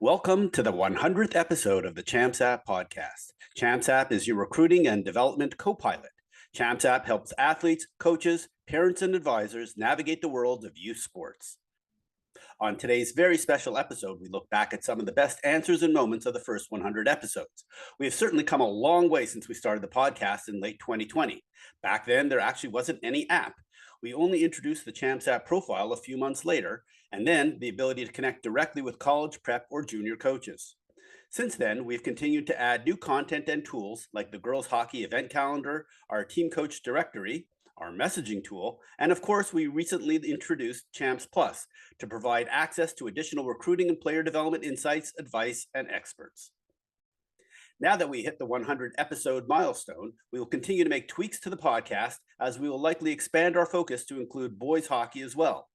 Welcome to the 100th episode of the Champs App podcast. Champs App is your recruiting and development co-pilot. Champs App helps athletes, coaches, parents, and advisors navigate the world of youth sports. On today's very special episode, we look back at some of the best answers and moments of the first 100 episodes. We have certainly come a long way since we started the podcast in late 2020. Back then, there actually wasn't any app. We only introduced the Champs App profile a few months later, and then the ability to connect directly with college prep or junior coaches. Since then, we've continued to add new content and tools like the girls hockey event calendar, our team coach directory, our messaging tool, and of course, we recently introduced Champs Plus to provide access to additional recruiting and player development insights, advice, and experts. Now that we hit the 100 episode milestone, we will continue to make tweaks to the podcast as we will likely expand our focus to include boys hockey as well.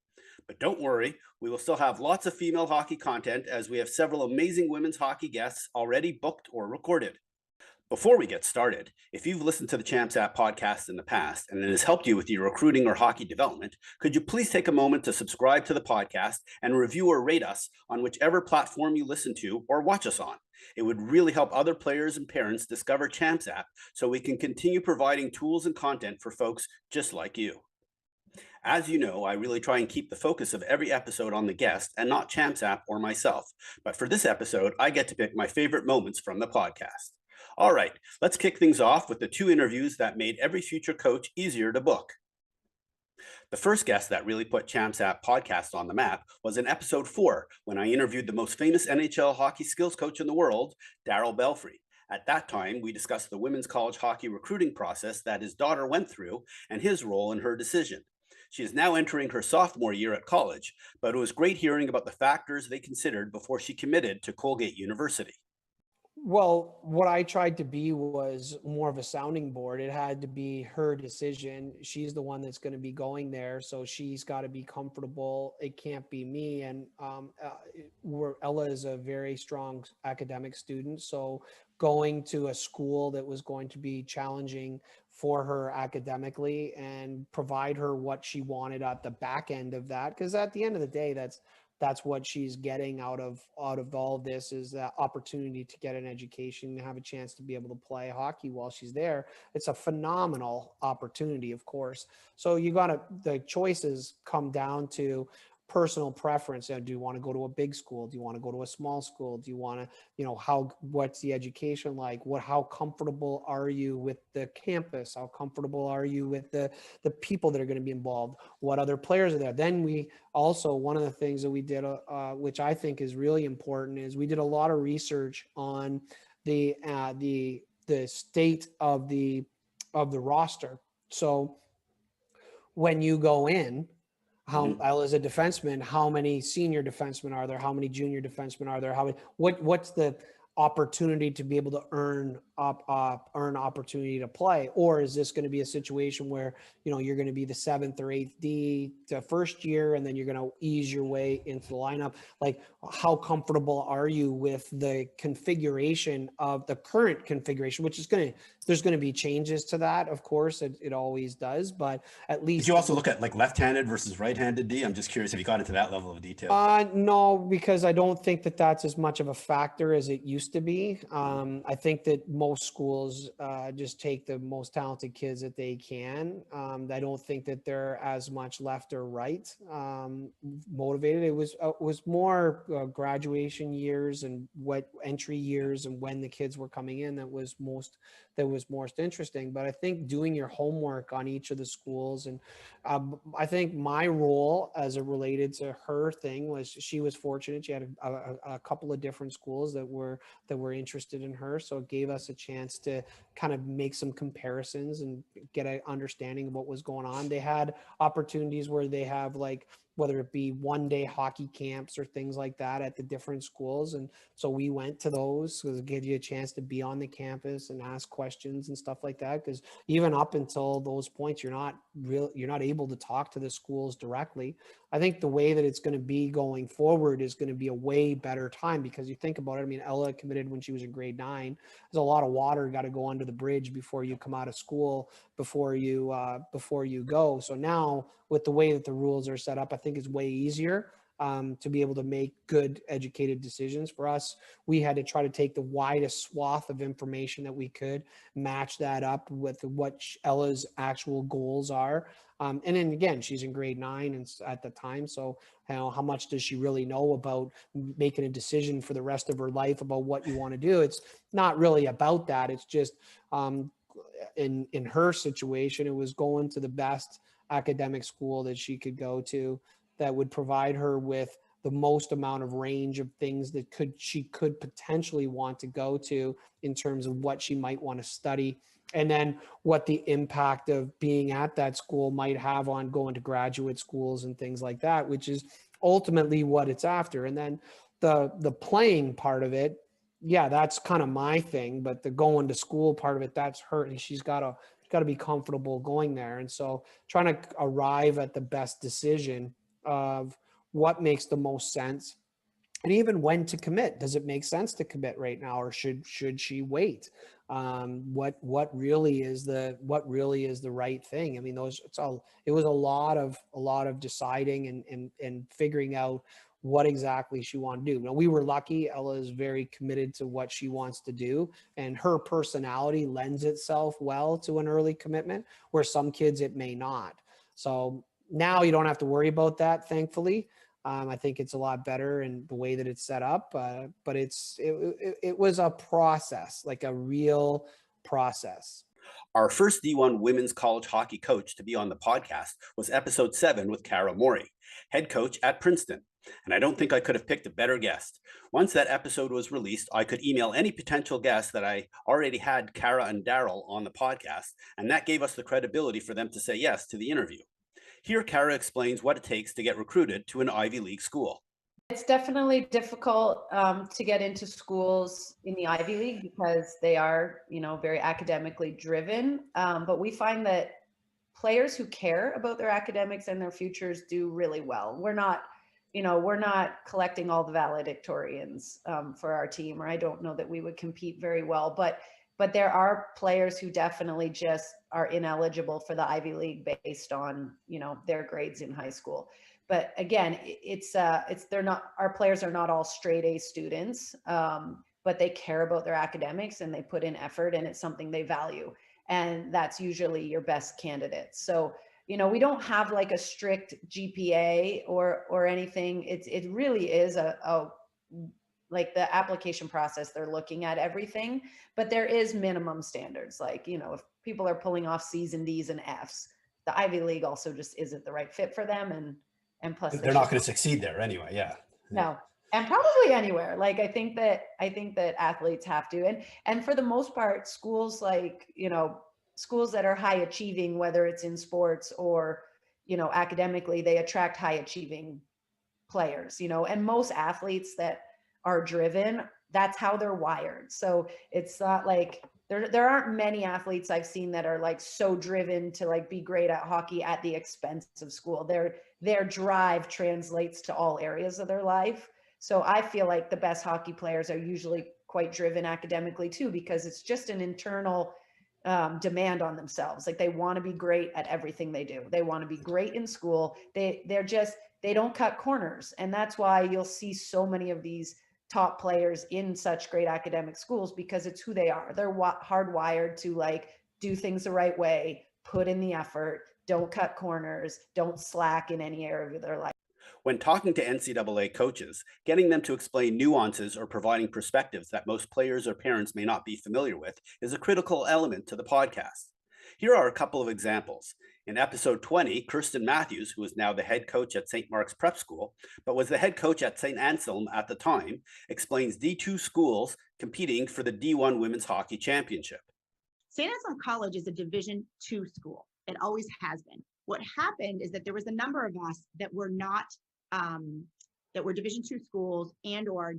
But don't worry, we will still have lots of female hockey content as we have several amazing women's hockey guests already booked or recorded. Before we get started, if you've listened to the Champs App podcast in the past and it has helped you with your recruiting or hockey development, could you please take a moment to subscribe to the podcast and review or rate us on whichever platform you listen to or watch us on? It would really help other players and parents discover Champs App so we can continue providing tools and content for folks just like you. As you know, I really try and keep the focus of every episode on the guest and not Champs App or myself. But for this episode, I get to pick my favorite moments from the podcast. All right, let's kick things off with the two interviews that made every future coach easier to book. The first guest that really put Champs App podcast on the map was in episode 4, when I interviewed the most famous NHL hockey skills coach in the world, Darryl Belfry. At that time, we discussed the women's college hockey recruiting process that his daughter went through and his role in her decision. She is now entering her sophomore year at college, but it was great hearing about the factors they considered before she committed to Colgate University. Well, what I tried to be was more of a sounding board. It had to be her decision. She's the one that's going to be going there, so she's got to be comfortable. It can't be me. And Ella is a very strong academic student, so going to a school that was going to be challenging for her academically and provide her what she wanted at the back end of that, because at the end of the day, that's what she's getting out of all of this, is that opportunity to get an education, have a chance to be able to play hockey while she's there. It's a phenomenal opportunity, of course. So the choices come down to personal preference. Do you want to go to a big school? Do you want to go to a small school? Do you want to, what's the education like? How comfortable are you with the campus? How comfortable are you with the people that are going to be involved? What other players are there? Then we also, one of the things that we did, which I think is really important, is we did a lot of research on the state of the roster. So when you go in, as a defenseman, how many senior defensemen are there? How many junior defensemen are there? What's the opportunity to be able to earn opportunity to play? Or is this going to be a situation where, you're going to be the 7th or 8th D to first year, and then you're going to ease your way into the lineup? Like, how comfortable are you with the configuration of the current configuration, which is there's going to be changes to that. Of course, it always does, but at least. Did you also look at like left-handed versus right-handed D? I'm just curious if you got into that level of detail. No, because I don't think that that's as much of a factor as it used to be. I think that most schools just take the most talented kids that they can. I don't think that they're as much left or right motivated. It was more graduation years and what entry years and when the kids were coming in that was most interesting. But I think doing your homework on each of the schools, and I think my role as it related to her thing was, she was fortunate. She had a couple of different schools that were interested in her. So it gave us a chance to kind of make some comparisons and get an understanding of what was going on. They had opportunities where they have, like, whether it be one-day hockey camps or things like that at the different schools. And so we went to those because it gave you a chance to be on the campus and ask questions and stuff like that. Because even up until those points, you're not able to talk to the schools directly. I think the way that it's going to be going forward is going to be a way better time, because you think about it. I mean, Ella committed when she was in grade 9. There's a lot of water got to go under the bridge before you come out of school, before you go. So now with the way that the rules are set up, I think it's way easier. to be able to make good educated decisions. For us, we had to try to take the widest swath of information that we could, match that up with what Ella's actual goals are. And then again, she's in grade 9 and at the time. So, how much does she really know about making a decision for the rest of her life about what you want to do? It's not really about that. It's just, in her situation, it was going to the best academic school that she could go to that would provide her with the most amount of range of things that she could potentially want to go to in terms of what she might want to study, and then what the impact of being at that school might have on going to graduate schools and things like that, which is ultimately what it's after. And then the playing part of it, yeah, that's kind of my thing, but the going to school part of it, that's her, and she's got to be comfortable going there. And so trying to arrive at the best decision of what makes the most sense, and even when to commit. Does it make sense to commit right now, or should she wait? What really is the right thing? I mean, it was a lot of deciding and figuring out what exactly she wanted to do. Now, we were lucky. Ella is very committed to what she wants to do, and her personality lends itself well to an early commitment, where some kids it may not. So now you don't have to worry about that, thankfully. I think it's a lot better in the way that it's set up, but it was a process, like a real process. Our first D1 women's college hockey coach to be on the podcast was episode 7 with Cara Morey, head coach at Princeton. And I don't think I could have picked a better guest. Once that episode was released, I could email any potential guest that I already had Cara and Darryl on the podcast, and that gave us the credibility for them to say yes to the interview. Here, Cara explains what it takes to get recruited to an Ivy League school. It's definitely difficult to get into schools in the Ivy League because they are, very academically driven. But we find that players who care about their academics and their futures do really well. We're not collecting all the valedictorians for our team, or I don't know that we would compete very well. But there are players who definitely just are ineligible for the Ivy League based on, their grades in high school. But again, our players are not all straight A students, but they care about their academics and they put in effort, and it's something they value. And that's usually your best candidate. So, we don't have like a strict GPA or anything. It really is like the application process, they're looking at everything, but there is minimum standards. Like, if people are pulling off C's and D's and F's, the Ivy League also just isn't the right fit for them. And plus they're not going to succeed there anyway. Yeah. No. And probably anywhere. Like, I think that athletes have to, and for the most part, schools like, schools that are high achieving, whether it's in sports or, academically, they attract high achieving players, and most athletes that are driven, that's how they're wired. So it's not like there aren't many athletes I've seen that are like so driven to like be great at hockey at the expense of school. Their drive translates to all areas of their life. So I feel like the best hockey players are usually quite driven academically too, because it's just an internal demand on themselves. Like, they want to be great at everything they do. They want to be great in school. They don't cut corners. And that's why you'll see so many of these top players in such great academic schools, because it's who they are. They're hardwired to like do things the right way, put in the effort, don't cut corners, don't slack in any area of their life. When talking to NCAA coaches, getting them to explain nuances or providing perspectives that most players or parents may not be familiar with is a critical element to the podcast. Here are a couple of examples. In episode 20, Kirsten Matthews, who is now the head coach at St. Mark's Prep School, but was the head coach at St. Anselm at the time, explains D2 schools competing for the D1 Women's Hockey Championship. St. Anselm College is a Division II school. It always has been. What happened is that there was a number of us that were not, that were Division II schools and or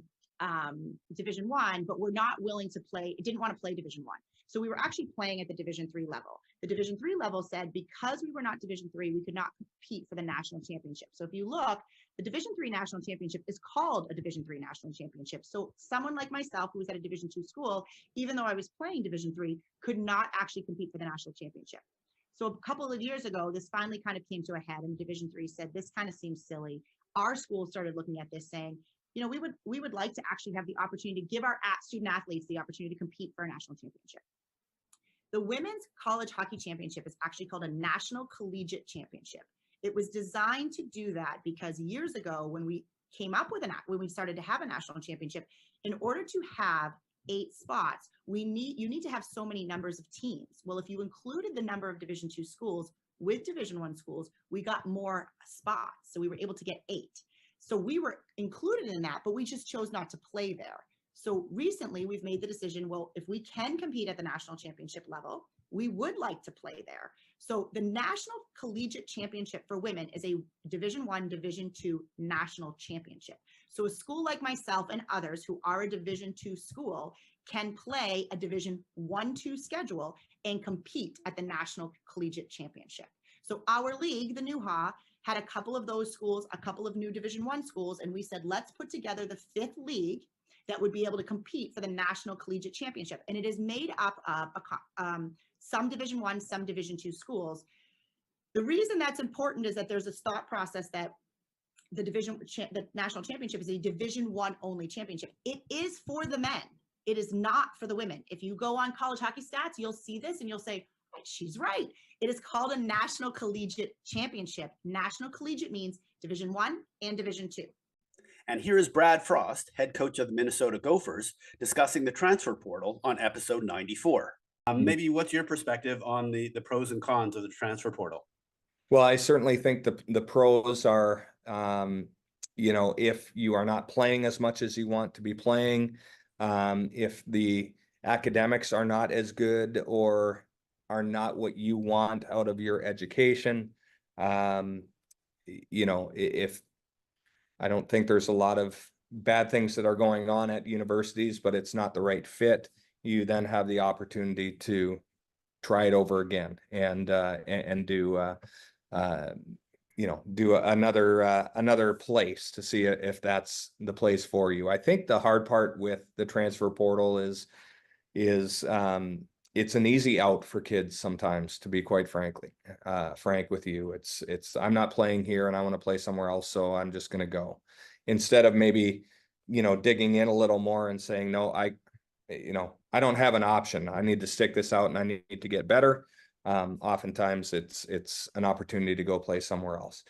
Division I, but were not willing to play, didn't want to play Division I. So we were actually playing at the Division III level. The Division III level said because we were not Division III, we could not compete for the national championship. So if you look, the Division III national championship is called a Division III national championship. So someone like myself, who was at a Division II school, even though I was playing Division III, could not actually compete for the national championship. So a couple of years ago, this finally kind of came to a head, and Division III said, this kind of seems silly. our school started looking at this saying, we would like to actually have the opportunity to give our student athletes the opportunity to compete for a national championship. The Women's College Hockey Championship is actually called a National Collegiate Championship. It was designed to do that because years ago, when we came up with when we started to have a national championship, in order to have 8 spots, you need to have so many numbers of teams. Well, if you included the number of Division II schools with Division I schools, we got more spots. So we were able to get 8. So we were included in that, but we just chose not to play there. So recently we've made the decision, well, if we can compete at the national championship level, we would like to play there. So the National Collegiate Championship for women is a Division I, Division II national championship. So a school like myself and others who are a Division II school can play a Division I-II schedule and compete at the National Collegiate Championship. So our league, the NUHA, had a couple of those schools, a couple of new Division I schools, and we said, let's put together the 5th league that would be able to compete for the National Collegiate Championship. And it is made up of some Division I, some Division II schools. The reason that's important is that there's a thought process that the National Championship is a Division I only championship. It is for the men. It is not for the women. If you go on college hockey stats, you'll see this and you'll say, she's right. It is called a National Collegiate Championship. National Collegiate means Division I and Division II. And here is Brad Frost, head coach of the Minnesota Gophers, discussing the transfer portal on episode 94. Maybe what's your perspective on the pros and cons of the transfer portal? Well, I certainly think the pros are, if you are not playing as much as you want to be playing, if the academics are not as good or are not what you want out of your education, if I don't think there's a lot of bad things that are going on at universities, but it's not the right fit, you then have the opportunity to try it over again and do another place to see if that's the place for you. I think the hard part with the transfer portal is it's an easy out for kids sometimes, to be quite frank with you. It's I'm not playing here and I want to play somewhere else, so I'm just going to go, instead of maybe digging in a little more and saying, no, I don't have an option. I need to stick this out and I need to get better. Oftentimes it's an opportunity to go play somewhere else,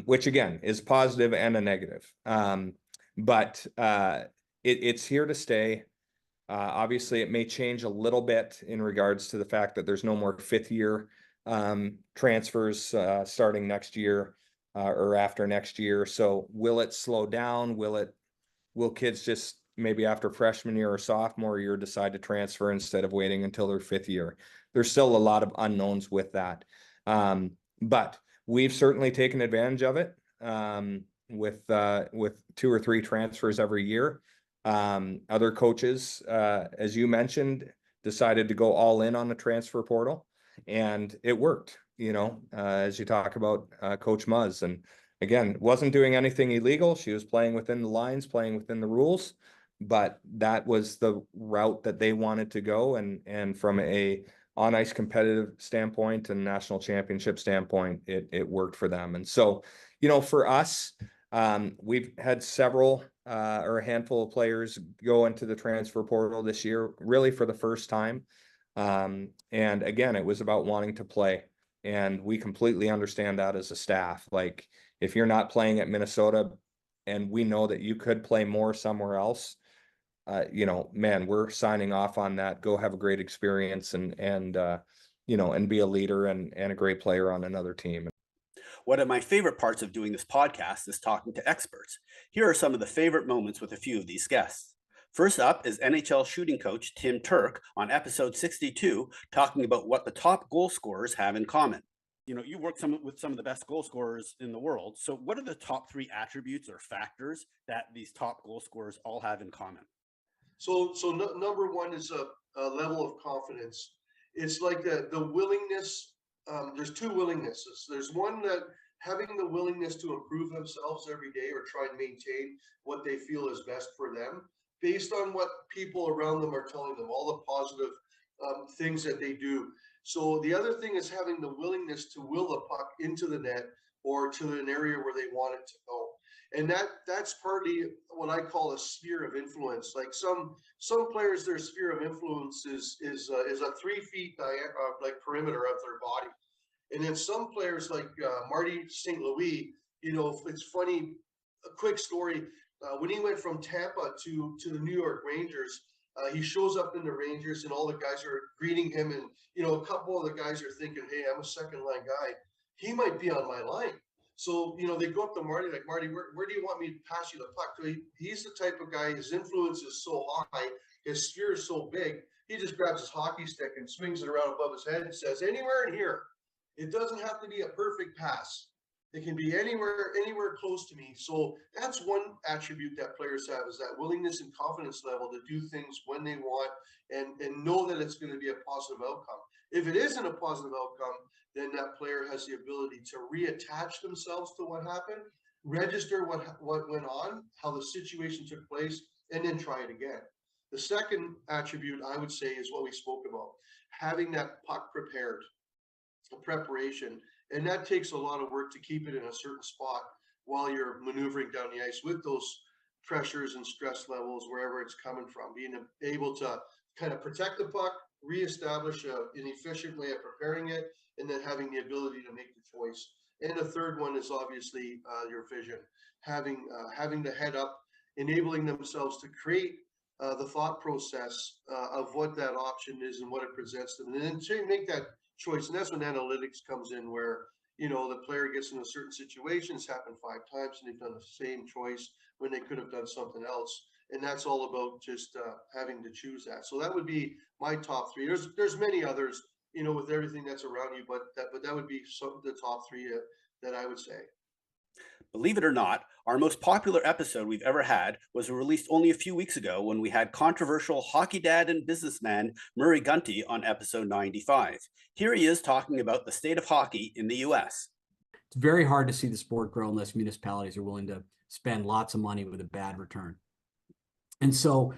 which again is positive and a negative. But it's here to stay. Obviously, it may change a little bit in regards to the fact that there's no more 5th year transfers starting next year or after next year. So will it slow down? Will kids just maybe after freshman year or sophomore year decide to transfer instead of waiting until their 5th year? There's still a lot of unknowns with that. But we've certainly taken advantage of it with 2 or 3 transfers every year. Other coaches, as you mentioned, decided to go all in on the transfer portal, and it worked, as you talk about Coach Muzz. And again, wasn't doing anything illegal. She was playing within the lines, playing within the rules, but that was the route that they wanted to go. And from a on-ice competitive standpoint and national championship standpoint, it worked for them. And so, for us, we've had several or a handful of players go into the transfer portal this year, really for the first time. And again, it was about wanting to play. And we completely understand that as a staff. Like, if you're not playing at Minnesota and we know that you could play more somewhere else, man, we're signing off on that. Go have a great experience and be a leader and a great player on another team. One of my favorite parts of doing this podcast is talking to experts. Here are some of the favorite moments with a few of these guests. First up is NHL shooting coach Tim Turk on episode 62, talking about what the top goal scorers have in common. You work with some of the best goal scorers in the world. So what are the top 3 attributes or factors that these top goal scorers all have in common? So number one is a level of confidence. It's like the willingness. There's 2 willingnesses. There's one that having the willingness to improve themselves every day or try and maintain what they feel is best for them based on what people around them are telling them, all the positive things that they do. So the other thing is having the willingness to will the puck into the net or to an area where they want it to go. And that's partly what I call a sphere of influence. Like some players, their sphere of influence is a 3 feet like perimeter of their body. And then some players like Marty St. Louis, you know, it's funny, a quick story. When he went from Tampa to the New York Rangers, he shows up in the Rangers and all the guys are greeting him. And, you know, a couple of the guys are thinking, hey, I'm a second line guy. He might be on my line. So, you know, they go up to Marty, like, Marty, where do you want me to pass you the puck? So he's the type of guy, his influence is so high, his sphere is so big, he just grabs his hockey stick and swings it around above his head and says, anywhere in here. It doesn't have to be a perfect pass. It can be anywhere close to me. So that's one attribute that players have, is that willingness and confidence level to do things when they want and know that it's going to be a positive outcome. If it isn't a positive outcome, then that player has the ability to reattach themselves to what happened, register what went on, how the situation took place, and then try it again. The second attribute I would say is what we spoke about, having that puck prepared, preparation. And that takes a lot of work to keep it in a certain spot while you're maneuvering down the ice with those pressures and stress levels, wherever it's coming from, being able to kind of protect the puck, reestablish an efficient way of preparing it, and then having the ability to make the choice. And the third one is obviously your vision, having the head up, enabling themselves to create the thought process of what that option is and what it presents them, and then to make that choice. And that's when analytics comes in, where, you know, the player gets in a certain situation, it's happened 5 times and they've done the same choice when they could have done something else. And that's all about just having to choose that. So that would be my top 3. There's many others, you know, with everything that's around you, but that would be the top 3 that I would say. Believe it or not, our most popular episode we've ever had was released only a few weeks ago when we had controversial hockey dad and businessman Murray Gunty on episode 95. Here he is talking about the state of hockey in the US. It's very hard to see the sport grow unless municipalities are willing to spend lots of money with a bad return. And so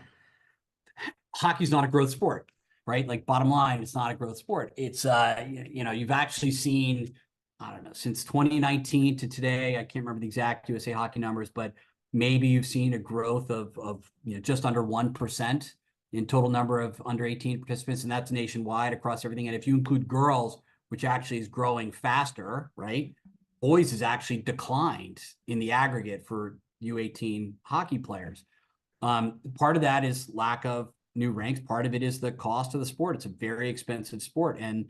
hockey's not a growth sport, right? Like, bottom line, it's not a growth sport. It's, you know, you've actually seen, I don't know, since 2019 to today, I can't remember the exact USA Hockey numbers, but maybe you've seen a growth of you know, just under 1% in total number of under 18 participants, and that's nationwide across everything. And if you include girls, which actually is growing faster, right? Boys has actually declined in the aggregate for U18 hockey players. Part of that is lack of new rinks. Part of it is the cost of the sport. It's a very expensive sport, and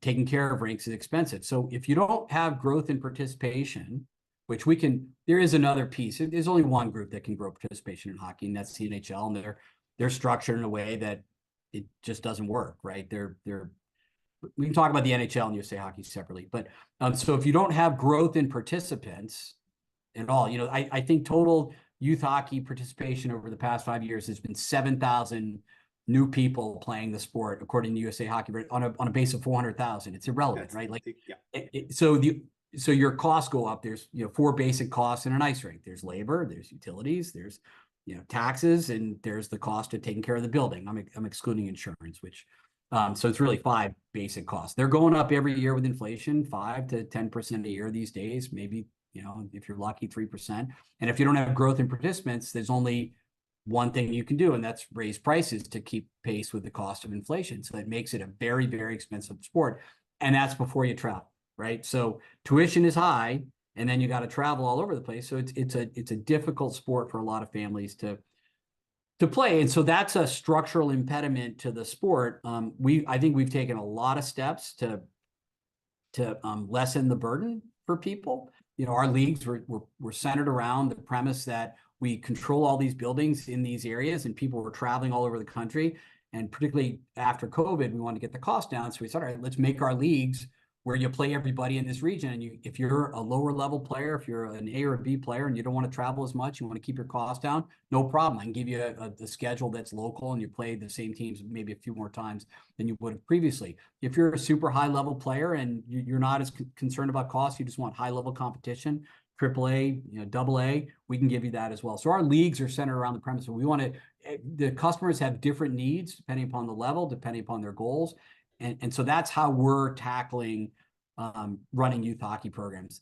taking care of rinks is expensive. So if you don't have growth in participation, which there is another piece. There's only one group that can grow participation in hockey, and that's the NHL, and they're structured in a way that it just doesn't work, right? We can talk about the NHL and USA Hockey separately, but so if you don't have growth in participants at all, you know, I think total youth hockey participation over the past 5 years has been 7,000 new people playing the sport, according to USA Hockey, on a base of 400,000. It's irrelevant, right? Like, yeah. So your costs go up. There's, you know, 4 basic costs in an ice rink. There's labor, there's utilities, there's, you know, taxes, and there's the cost of taking care of the building. I'm excluding insurance, which so it's really 5 basic costs. They're going up every year with inflation, 5 to 10% a year these days. Maybe, you know, if you're lucky, 3%. And if you don't have growth in participants, there's only one thing you can do, and that's raise prices to keep pace with the cost of inflation. So it makes it a very, very expensive sport. And that's before you travel, right? So tuition is high, and then you got to travel all over the place. So it's a difficult sport for a lot of families to play. And so that's a structural impediment to the sport. I think we've taken a lot of steps to lessen the burden for people. You know, our leagues were centered around the premise that we control all these buildings in these areas, and people were traveling all over the country. And particularly after COVID, we wanted to get the cost down. So we said, all right, let's make our leagues where you play everybody in this region. And if you're a lower level player, if you're an A or a B player and you don't want to travel as much, you want to keep your costs down, no problem. I can give you a schedule that's local, and you play the same teams maybe a few more times than you would have previously. If you're a super high level player and you're not as concerned about costs, you just want high level competition, AAA, you know, AA, we can give you that as well. So our leagues are centered around the premise. The customers have different needs depending upon the level, depending upon their goals. And so that's how we're tackling running youth hockey programs.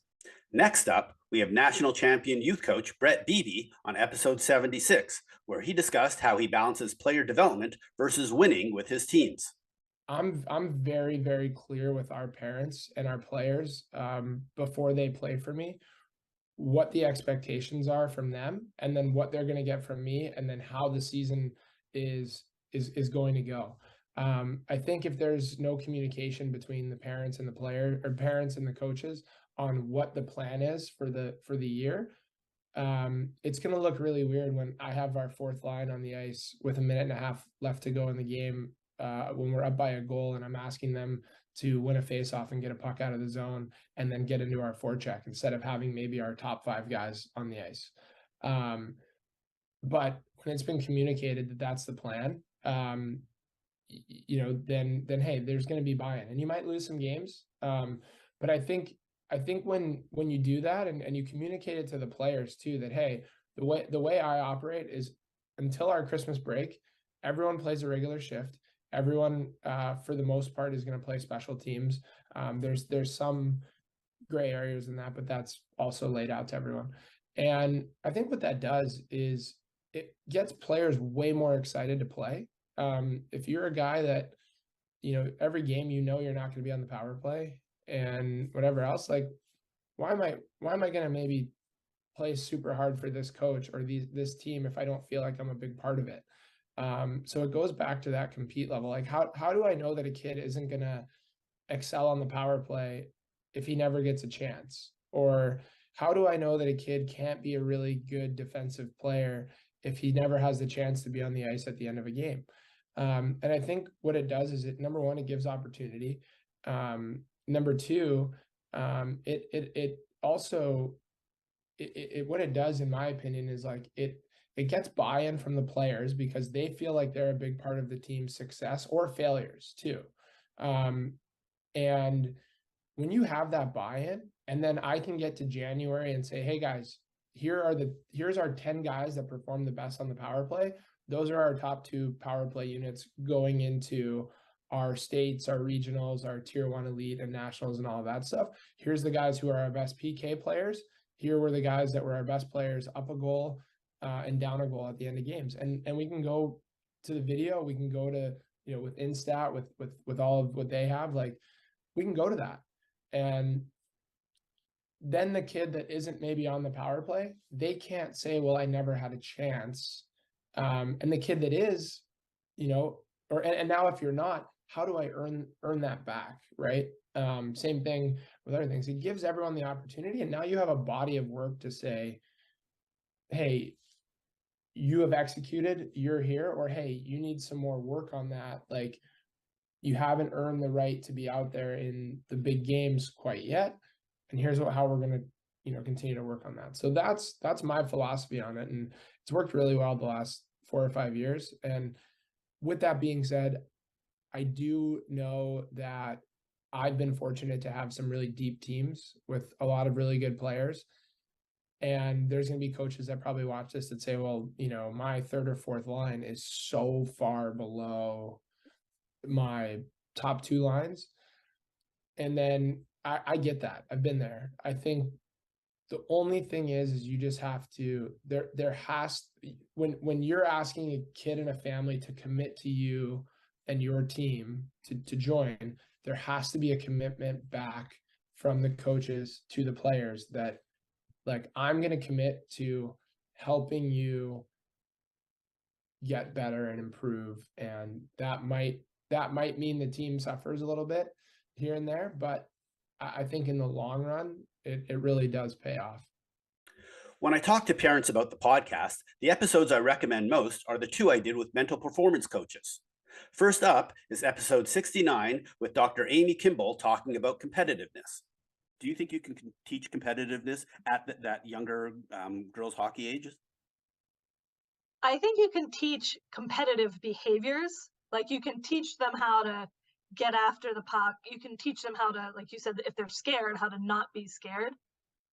Next up, we have national champion youth coach Brett Beebe on episode 76, where he discussed how he balances player development versus winning with his teams. I'm very, very clear with our parents and our players before they play for me, what the expectations are from them, and then what they're going to get from me, and then how the season is going to go. I think if there's no communication between the parents and the player, or parents and the coaches, on what the plan is for the year, it's going to look really weird when I have our fourth line on the ice with a minute and a half left to go in the game, when we're up by a goal, and I'm asking them to win a faceoff and get a puck out of the zone and then get into our forecheck instead of having maybe our top 5 guys on the ice. But when it's been communicated that that's the plan, you know, then hey, there's going to be buy-in, and you might lose some games. But I think when you do that and you communicate it to the players too, that hey, the way I operate is until our Christmas break, everyone plays a regular shift. Everyone, for the most part, is going to play special teams. There's some gray areas in that, but that's also laid out to everyone. And I think what that does is it gets players way more excited to play. If you're a guy that, you know, every game, you know, you're not going to be on the power play and whatever else, like, why am I going to maybe play super hard for this coach or this team if I don't feel like I'm a big part of it? So it goes back to that compete level. Like, how do I know that a kid isn't going to excel on the power play if he never gets a chance? Or how do I know that a kid can't be a really good defensive player if he never has the chance to be on the ice at the end of a game? And I think what it does is, number one, it gives opportunity. Number two, it also, what it does, in my opinion, is like it gets buy-in from the players because they feel like they're a big part of the team's success or failures too. And when you have that buy-in, and then I can get to January and say, hey guys, here's our 10 guys that perform the best on the power play. Those are our top 2 power play units going into our states, our regionals, our tier 1 elite and nationals and all of that stuff. Here's the guys who are our best PK players. Here were the guys that were our best players up a goal and down a goal at the end of games. And we can go to the video. We can go to, you know, with Instat, with all of what they have, like, we can go to that. And then the kid that isn't maybe on the power play, they can't say, well, I never had a chance. And the kid that is, you know, and now if you're not, how do I earn that back, right? Same thing with other things. It gives everyone the opportunity, and now you have a body of work to say, hey, you have executed, you're here, or hey, you need some more work on that. Like, you haven't earned the right to be out there in the big games quite yet. And here's how we're going to, you know, continue to work on that. So that's my philosophy on it. And it's worked really well the last 4 or 5 years. And with that being said, I do know that I've been fortunate to have some really deep teams with a lot of really good players. And there's going to be coaches that probably watch this that say, well, you know, my 3rd or 4th line is so far below my top 2 lines. And then I get that. I've been there. I think the only thing is you just have to, there has, when you're asking a kid and a family to commit to you and your team to join, there has to be a commitment back from the coaches to the players that, like, I'm going to commit to helping you get better and improve. And that might mean the team suffers a little bit here and there, but I think in the long run, it really does pay off. When I talk to parents about the podcast, the episodes I recommend most are the 2 I did with mental performance coaches. First up is episode 69 with Dr. Amy Kimball talking about competitiveness. Do you think you can teach competitiveness at that younger girls' hockey ages? I think you can teach competitive behaviors. Like, you can teach them how to get after the puck. You can teach them how to, like you said, if they're scared, how to not be scared.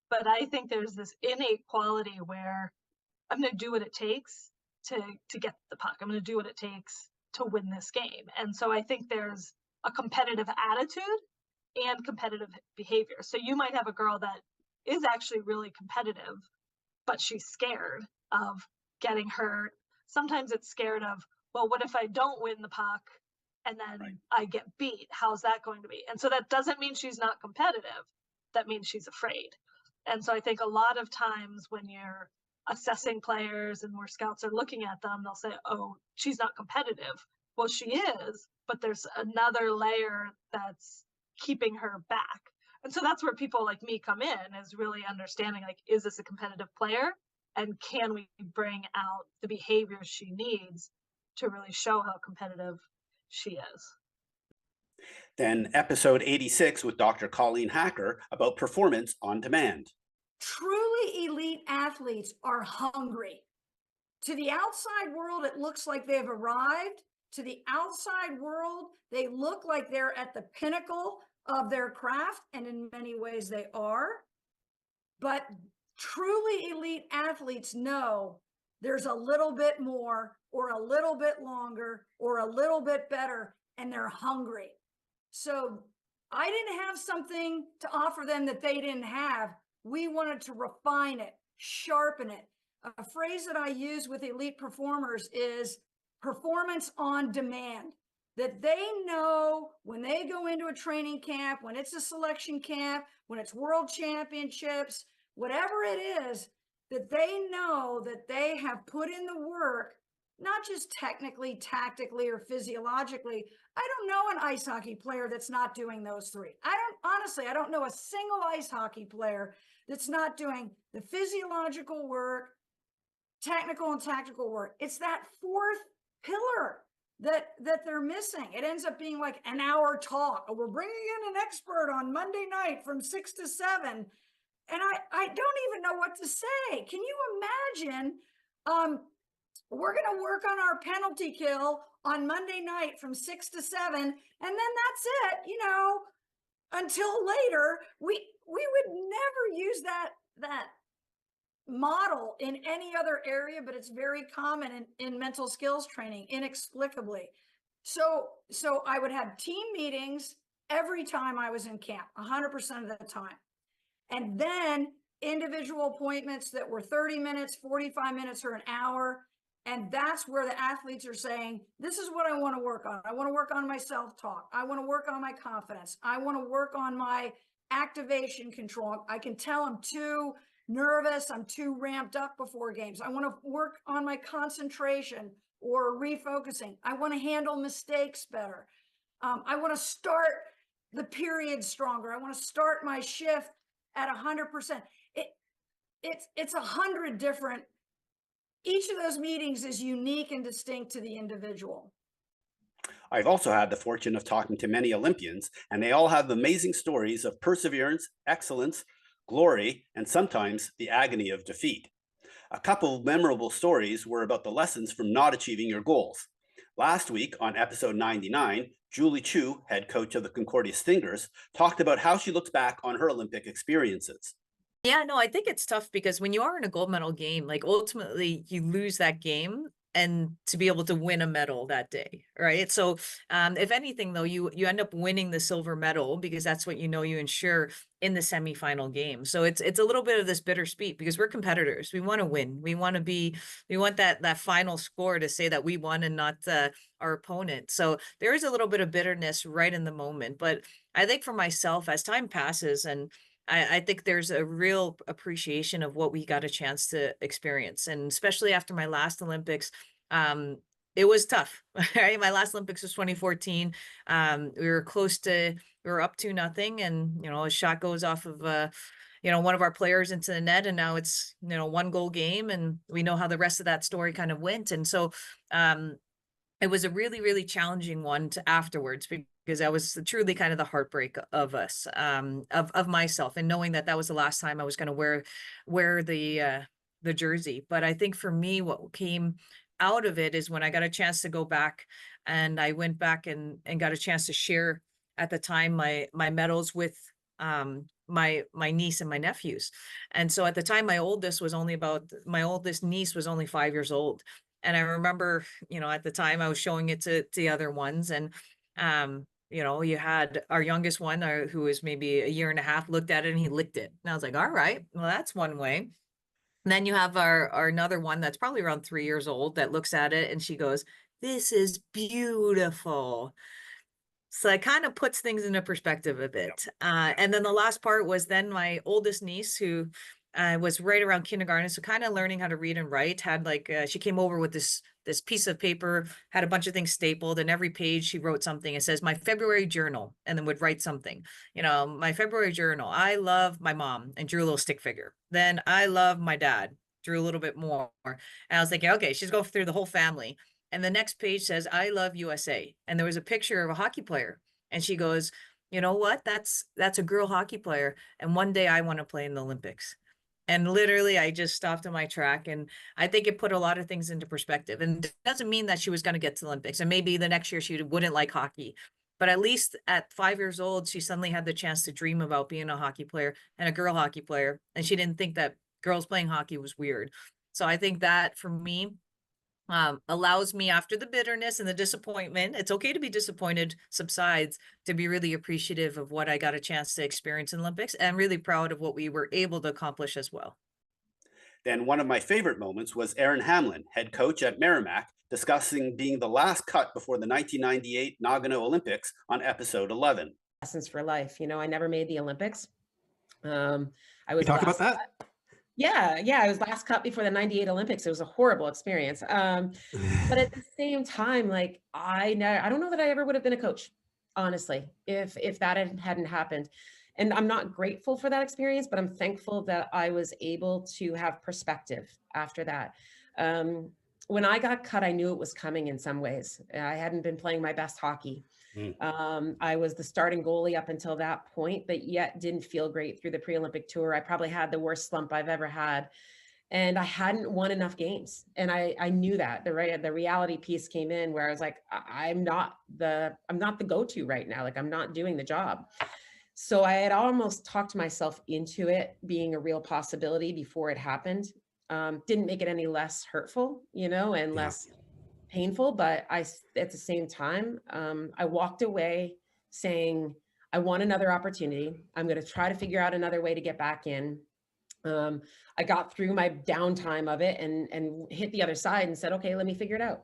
But I think there's this innate quality where I'm going to do what it takes to get the puck. I'm going to do what it takes to win this game. And so I think there's a competitive attitude and competitive behavior. So you might have a girl that is actually really competitive, but she's scared of getting hurt. Sometimes it's scared of, well, what if I don't win the puck and then I get beat? How's that going to be? And so that doesn't mean she's not competitive. That means she's afraid. And so I think a lot of times when you're assessing players and where scouts are looking at them, they'll say, oh, she's not competitive. Well, she is, but there's another layer that's keeping her back. And so that's where people like me come in, is really understanding, like, is this a competitive player? And can we bring out the behaviors she needs to really show how competitive she is? Then episode 86 with Dr. Colleen Hacker about performance on demand. Truly elite athletes are hungry. To the outside world, it looks like they've arrived. To the outside world, they look like they're at the pinnacle of their craft, and in many ways they are. But truly elite athletes know there's a little bit more, or a little bit longer, or a little bit better, and they're hungry. So I didn't have something to offer them that they didn't have. We wanted to refine it, sharpen it. A phrase that I use with elite performers is performance on demand. That they know when they go into a training camp, when it's a selection camp, when it's world championships, whatever it is, that they know that they have put in the work, not just technically, tactically, or physiologically. I don't know an ice hockey player that's not doing those three. I don't know a single ice hockey player that's not doing the physiological work, technical and tactical work. It's that fourth pillar that they're missing. It ends up being like an hour talk. We're bringing in an expert on Monday night from 6 to 7. And I don't even know what to say. Can you imagine? We're going to work on our penalty kill on Monday night from 6 to 7. And then that's it, until later. We would never use that model in any other area, but it's very common in mental skills training, inexplicably. So I would have team meetings every time I was in camp, 100% of the time. And then individual appointments that were 30 minutes, 45 minutes, or an hour. And that's where the athletes are saying, this is what I want to work on. I want to work on my self-talk. I want to work on my confidence. I want to work on my activation control. I can tell I'm too nervous. I'm too ramped up before games. I want to work on my concentration or refocusing. I want to handle mistakes better. I want to start the period stronger. I want to start my shift at 100%. It's 100 different. Each of those meetings is unique and distinct to the individual. I've also had the fortune of talking to many Olympians, and they all have amazing stories of perseverance, excellence, glory, and sometimes the agony of defeat. A couple of memorable stories were about the lessons from not achieving your goals. Last week on episode 99, Julie Chu, head coach of the Concordia Stingers, talked about how she looks back on her Olympic experiences. Yeah, no, I think it's tough because when you are in a gold medal game, like ultimately you lose that game and to be able to win a medal that day, right? So if anything, though, you end up winning the silver medal because that's what you ensure in the semifinal game. So it's a little bit of this bittersweet because we're competitors. We want to win. We want that final score to say that we won and not our opponent. So there is a little bit of bitterness right in the moment. But I think for myself, as time passes and I think there's a real appreciation of what we got a chance to experience. And especially after my last Olympics, it was tough, right? My last Olympics was 2014. We were up to nothing. And, a shot goes off of, one of our players into the net, and now it's, 1-goal game. And we know how the rest of that story kind of went. And so, it was a really, really challenging one to afterwards because that was truly kind of the heartbreak of us, of myself, and knowing that was the last time I was going to wear the jersey. But I think for me, what came out of it is when I got a chance to go back, and I went back and got a chance to share at the time my medals with my niece and my nephews. And so at the time, my oldest niece was only 5 years old. And I remember, at the time I was showing it to the other ones, and You know, you had our youngest one, who was maybe a year and a half, looked at it and he licked it. And I was like, all right, well, that's one way. And then you have our another one that's probably around 3 years old that looks at it and she goes, "This is beautiful." So it kind of puts things into perspective a bit. And then the last part was then my oldest niece, who was right around kindergarten, so kind of learning how to read and write. Had like she came over with this piece of paper, had a bunch of things stapled, and every page she wrote something. It says my February journal, and then would write something. You know, my February journal. I love my mom, and drew a little stick figure. Then I love my dad, drew a little bit more. And I was thinking, okay, she's going through the whole family. And the next page says, I love USA. And there was a picture of a hockey player. And she goes, you know what? That's a girl hockey player. And one day I want to play in the Olympics. And literally, I just stopped in my track. And I think it put a lot of things into perspective. And it doesn't mean that she was going to get to the Olympics. And maybe the next year she wouldn't like hockey. But at least at 5 years old, she suddenly had the chance to dream about being a hockey player and a girl hockey player. And she didn't think that girls playing hockey was weird. So I think that for me, allows me, after the bitterness and the disappointment, it's okay to be disappointed, subsides, to be really appreciative of what I got a chance to experience in Olympics, and really proud of what we were able to accomplish as well. Then one of my favorite moments was Aaron Hamlin, head coach at Merrimack, discussing being the last cut before the 1998 Nagano Olympics on episode 11. Lessons for life. You know, I never made the Olympics. I was talk about that. Yeah, I was last cut before the 98 Olympics. It was a horrible experience. But at the same time, like I don't know that I ever would have been a coach, honestly, if that hadn't happened. And I'm not grateful for that experience, but I'm thankful that I was able to have perspective after that. When I got cut, I knew it was coming in some ways. I hadn't been playing my best hockey. I was the starting goalie up until that point, but yet didn't feel great through the pre-Olympic tour. I probably had the worst slump I've ever had. And I hadn't won enough games. And I knew that. The reality piece came in where I was like, I'm not the go-to right now. Like, I'm not doing the job. So I had almost talked myself into it being a real possibility before it happened. Didn't make it any less hurtful, and less painful, but at the same time, I walked away saying, I want another opportunity. I'm going to try to figure out another way to get back in. I got through my downtime of it and hit the other side and said, okay, let me figure it out.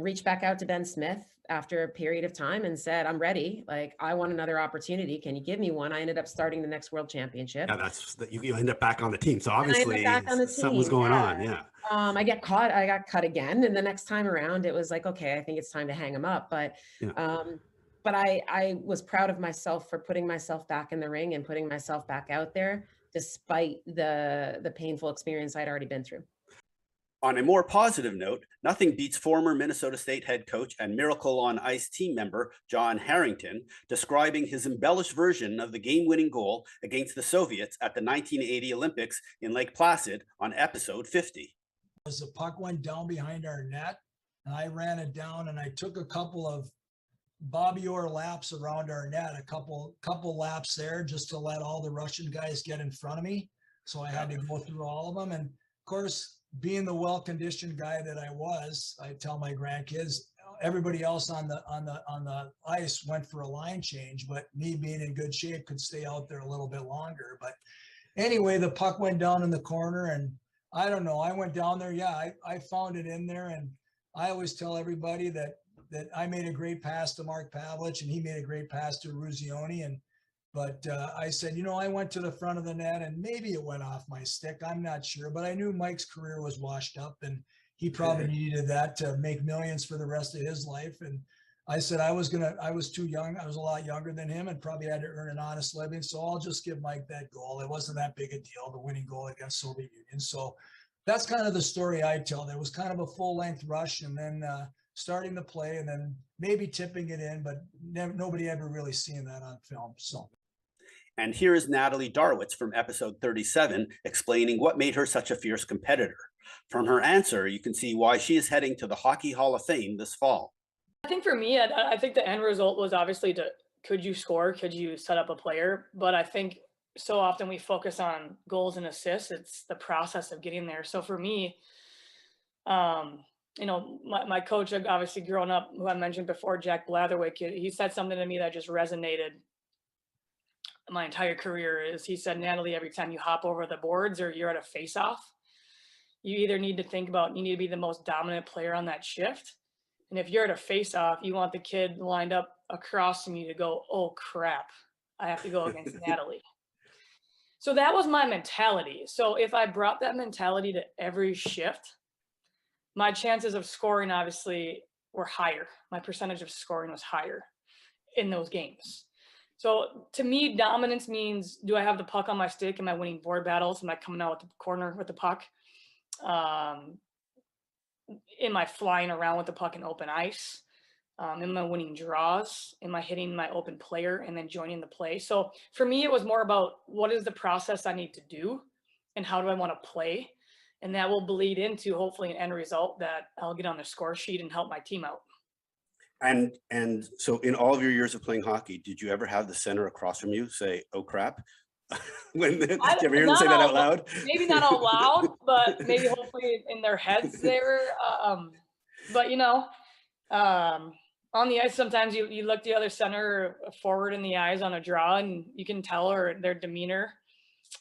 Reached back out to Ben Smith after a period of time and said, I'm ready. Like, I want another opportunity. Can you give me one? I ended up starting the next world championship. Yeah, that's that you end up back on the team. So obviously something was going on. Yeah. I got cut again. And the next time around, it was like, okay, I think it's time to hang him up. But, but I was proud of myself for putting myself back in the ring and putting myself back out there, despite the painful experience I'd already been through. On a more positive note, nothing beats former Minnesota State head coach and Miracle on Ice team member John Harrington describing his embellished version of the game-winning goal against the Soviets at the 1980 Olympics in Lake Placid on episode 50. As the puck went down behind our net, and I ran it down, and I took a couple of Bobby Orr laps around our net, a couple laps there just to let all the Russian guys get in front of me. So I had to go through all of them. And of course, being the well-conditioned guy that I was, I tell my grandkids, everybody else on the ice went for a line change, but me being in good shape could stay out there a little bit longer. But anyway, the puck went down in the corner, and I don't know, I went down there. Yeah, I found it in there, and I always tell everybody that I made a great pass to Mark Pavlich, and he made a great pass to Ruzioni, but I said, I went to the front of the net and maybe it went off my stick. I'm not sure, but I knew Mike's career was washed up and he probably needed that to make millions for the rest of his life. And I said, I was too young. I was a lot younger than him and probably had to earn an honest living. So I'll just give Mike that goal. It wasn't that big a deal, the winning goal against Soviet Union. So that's kind of the story I tell. There was kind of a full length rush and then starting to play and then maybe tipping it in, but nobody ever really seen that on film. So. And here is Natalie Darwitz from episode 37 explaining what made her such a fierce competitor. From her answer, you can see why she is heading to the Hockey Hall of Fame this fall. I think for me, I think the end result was obviously could you score? Could you set up a player? But I think so often we focus on goals and assists. It's the process of getting there. So for me, you know, my coach, obviously growing up, who I mentioned before, Jack Blatherwick, he said something to me that just resonated my entire career. Is he said, Natalie, every time you hop over the boards or you're at a face-off, you either need to think about, you need to be the most dominant player on that shift. And if you're at a face-off, you want the kid lined up across from you to go, oh crap, I have to go against Natalie. So that was my mentality. So if I brought that mentality to every shift, my chances of scoring obviously were higher. My percentage of scoring was higher in those games. So to me, dominance means, do I have the puck on my stick? Am I winning board battles? Am I coming out with the corner with the puck? Am I flying around with the puck in open ice? Am I winning draws? Am I hitting my open player and then joining the play? So for me, it was more about what is the process I need to do and how do I want to play? And that will bleed into hopefully an end result that I'll get on the score sheet and help my team out. And so in all of your years of playing hockey, did you ever have the center across from you say, oh crap? Did you ever hear them say that out loud? Maybe not out loud, but maybe hopefully in their heads they were. But you know, on the ice, sometimes you look the other center or forward in the eyes on a draw and you can tell or their demeanor.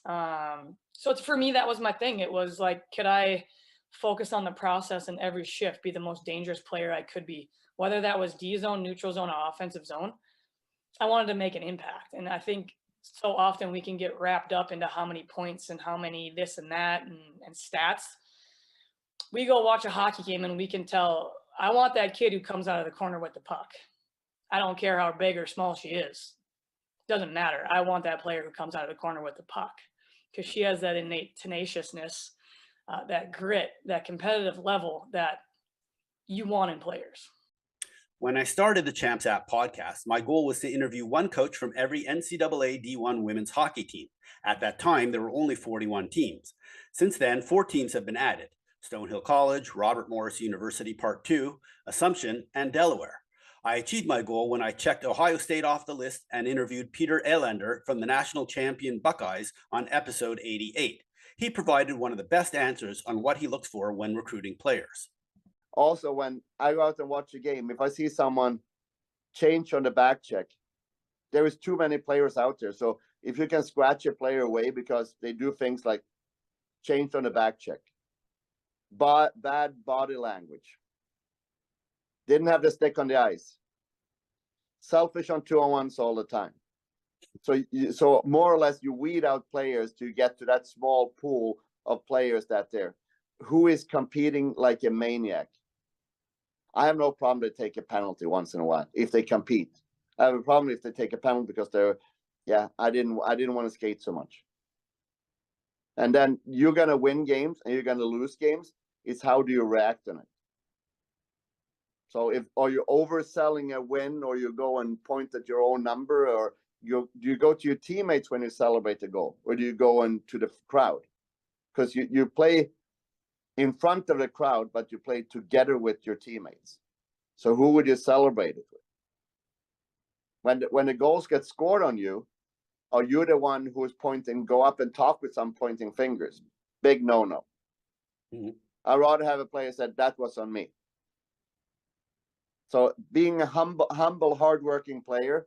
So it's, for me, that was my thing. It was like, could I focus on the process in every shift, be the most dangerous player I could be, whether that was D zone, neutral zone, or offensive zone. I wanted to make an impact. And I think so often we can get wrapped up into how many points and how many this and that and stats. We go watch a hockey game and we can tell, I want that kid who comes out of the corner with the puck. I don't care how big or small she is. Doesn't matter. I want that player who comes out of the corner with the puck because she has that innate tenaciousness, that grit, that competitive level that you want in players. When I started the Champs App podcast, my goal was to interview one coach from every NCAA D1 women's hockey team. At that time, there were only 41 teams. Since then, 4 teams have been added: Stonehill College, Robert Morris University Part 2, Assumption, and Delaware. I achieved my goal when I checked Ohio State off the list and interviewed Peter Elander from the national champion Buckeyes on episode 88. He provided one of the best answers on what he looks for when recruiting players. Also, when I go out and watch a game, if I see someone change on the back check, there is too many players out there. So if you can scratch a player away because they do things like change on the back check, but bad body language, didn't have the stick on the ice, selfish on 2-on-1s all the time. So more or less you weed out players to get to that small pool of players that there. Who is competing like a maniac? I have no problem to take a penalty once in a while if they compete. I have a problem if they take a penalty because I didn't want to skate so much. And then you're gonna win games and you're gonna lose games. It's how do you react on it? So are you overselling a win, or you go and point at your own number, or do you go to your teammates when you celebrate a goal, or do you go into the crowd? Because you play in front of the crowd, but you play together with your teammates. So who would you celebrate it with? When the goals get scored on you, are you the one who is pointing, go up and talk with some pointing fingers? Big no-no. Mm-hmm. I'd rather have a player said that was on me. So being a humble, hardworking player,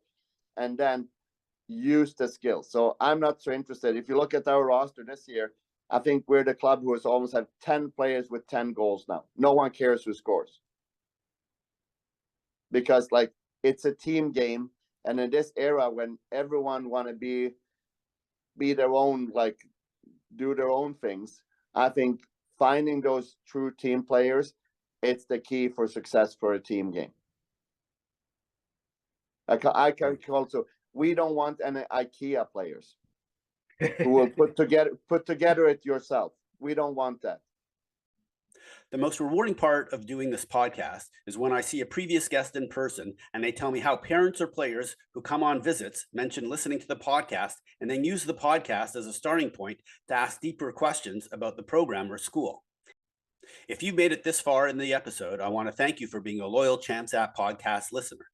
and then use the skills. So I'm not so interested. If you look at our roster this year, I think we're the club who has almost had 10 players with 10 goals now. No one cares who scores. Because it's a team game. And in this era when everyone want to be their own, do their own things, I think finding those true team players, it's the key for success for a team game. I can also, we don't want any IKEA players who will put together it yourself. We don't want that. The most rewarding part of doing this podcast is when I see a previous guest in person and they tell me how parents or players who come on visits mention listening to the podcast and then use the podcast as a starting point to ask deeper questions about the program or school. If you made it this far in the episode, I want to thank you for being a loyal Champs App podcast listener.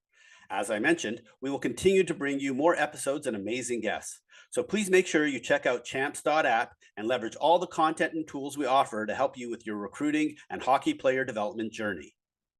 As I mentioned, we will continue to bring you more episodes and amazing guests. So please make sure you check out champs.app and leverage all the content and tools we offer to help you with your recruiting and hockey player development journey.